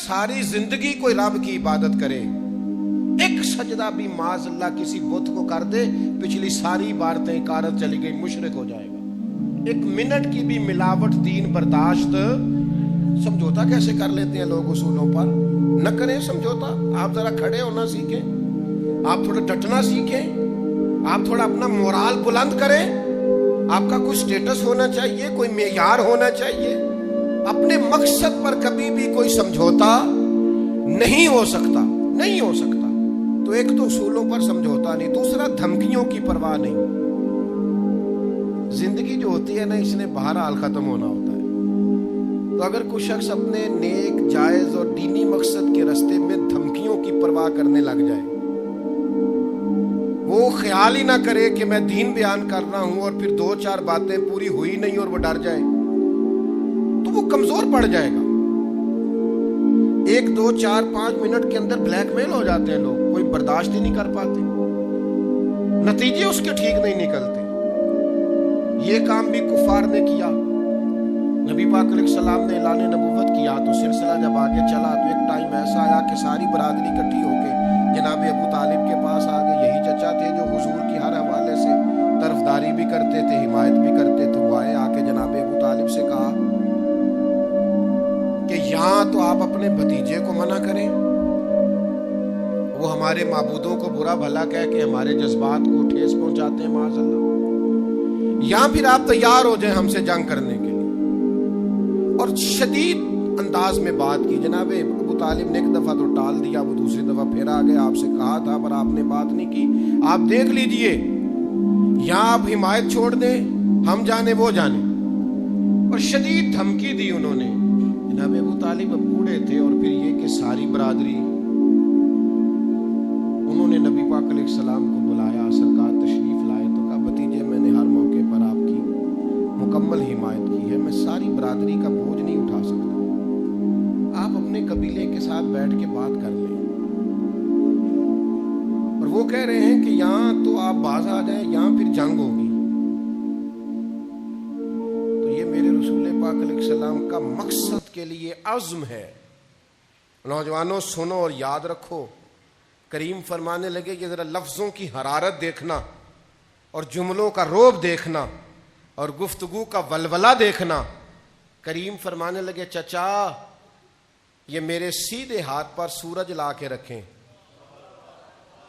सारी जिंदगी कोई रब की इबादत करे, एक सजदा भी माज अल्लाह किसी बुत को कर दे, पिछली सारी इबादतें इकारत चली गई, मुशरिक हो जाएगा। एक मिनट की भी मिलावट दीन बर्दाश्त। समझौता कैसे कर लेते हैं लोग उसूलों पर? न करें समझौता। आप जरा खड़े होना सीखें, आप थोड़ा डटना सीखें, आप थोड़ा अपना मोराल बुलंद करें। आपका कुछ स्टेटस होना चाहिए, कोई मेयार होना चाहिए। अपने मकसद पर कभी भी कोई समझौता नहीं हो सकता, नहीं हो सकता। तो एक तो उसूलों पर समझौता नहीं, दूसरा धमकियों की परवाह नहीं। जिंदगी जो होती है ना, इसने बहरहाल खत्म होना होता है। तो अगर कोई शख्स अपने नेक, जायज और दीनी मकसद के रास्ते में धमकियों की परवाह करने लग जाए, वो ख्याल ही ना करे कि मैं दीन बयान कर रहा हूं और फिर 2-4 बातें पूरी हुई नहीं और वो डर जाए, तो वो कमजोर पड़ जाएगा। 1, 2, 4, 5 मिनट के अंदर ब्लैकमेल हो जाते हैं लोग, कोई बर्दाश्त ही नहीं कर पाते, नतीजे उसके ठीक नहीं निकलते। ये काम भी कुफार ने किया। नबी पाक अलैहिस्सलाम ने ऐलान नबुव्वत किया तो सिलसिला जब आगे चला तो एक टाइम ऐसा आया कि सारी बरादरी इकट्ठी होके जनाब अबू तालिब के पास आ गए। यही चचा थे जो हुजूर की हर हवाले से तरफदारी भी करते थे, हिमायत भी करते थे। वो आए, आके जनाब अबू तालिब से कहा कि यहाँ तो आप अपने भतीजे को मना करें, वो हमारे माबूदों को बुरा भला कह के हमारे जज्बात को ठेस पहुंचाते हैं माज़अल्लाह, या फिर आप तैयार हो जाए हमसे जंग करने के लिए। और शदीद अंदाज में बात की। जनाब अबू तालिब ने एक दफा तो टाल दिया, वो दूसरी दफा फिर आ गया, आपसे कहा था पर आपने बात नहीं की। आप देख लीजिए, या आप हिमायत छोड़ दें, हम जाने वो जाने। और शदीद धमकी दी उन्होंने। जनाब अबू तालिब अब बूढ़े थे और फिर ये कि सारी बरादरी, उन्होंने नबी पाक अलैहिस्सलाम को बुलाया, सरकार तशरीफ लाए तो कहा भतीजे मैंने हर मौके पर आपकी मुकम्मल हिमायत की है, मैं सारी बरादरी का बोझ नहीं उठा सकता, आप अपने कबीले के साथ बैठ के बात कर लें। और वो कह रहे हैं कि यहाँ तो आप बाज आ जाए, यहाँ फिर जंग होगी। तो ये मेरे रसूल पाक अलैहिस्सलाम का मकसद के लिए अज़्म है। नौजवानों सुनो और याद रखो, करीम फरमाने लगे कि जरा लफ्जों की हरारत देखना और जुमलों का रोब देखना और गुफ्तगू का वलवला देखना। करीम फरमाने लगे चचा ये मेरे सीधे हाथ पर सूरज ला के रखें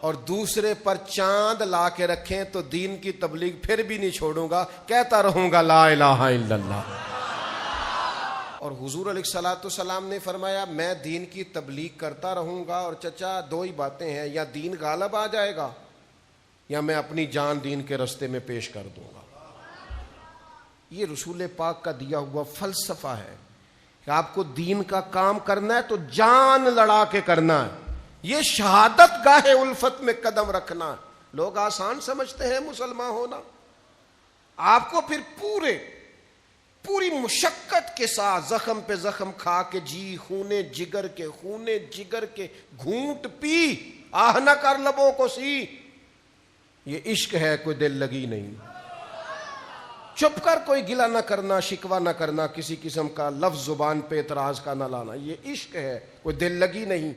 और दूसरे पर चांद ला के रखें तो दीन की तबलीग फिर भी नहीं छोड़ूंगा, कहता रहूंगा ला इलाहा इल्लल्लाह। और हुजूर अलैहिस्सलाम ने फरमाया मैं दीन की तबलीग करता रहूंगा। और चचा दो ही बातें हैं, या दीन गालब आ जाएगा या मैं अपनी जान दीन के रास्ते में पेश कर दूंगा। ये रसूल पाक का दिया हुआ फलसफा है कि आपको दीन का काम करना है तो जान लड़ा के करना है। ये शहादत गाहे उल्फत में कदम रखना। लोग आसान समझते हैं मुसलमान होना, आपको फिर पूरी मुशक्कत के साथ जख्म पे जख्म खा के जी खूने जिगर के घूंट पी आह न कर लबों को सी। ये इश्क है, कोई दिल लगी नहीं। चुप कर कोई गिला ना करना, शिकवा ना करना, किसी किस्म का लफ्ज जुबान पे एतराज का ना लाना। ये इश्क है, कोई दिल लगी नहीं।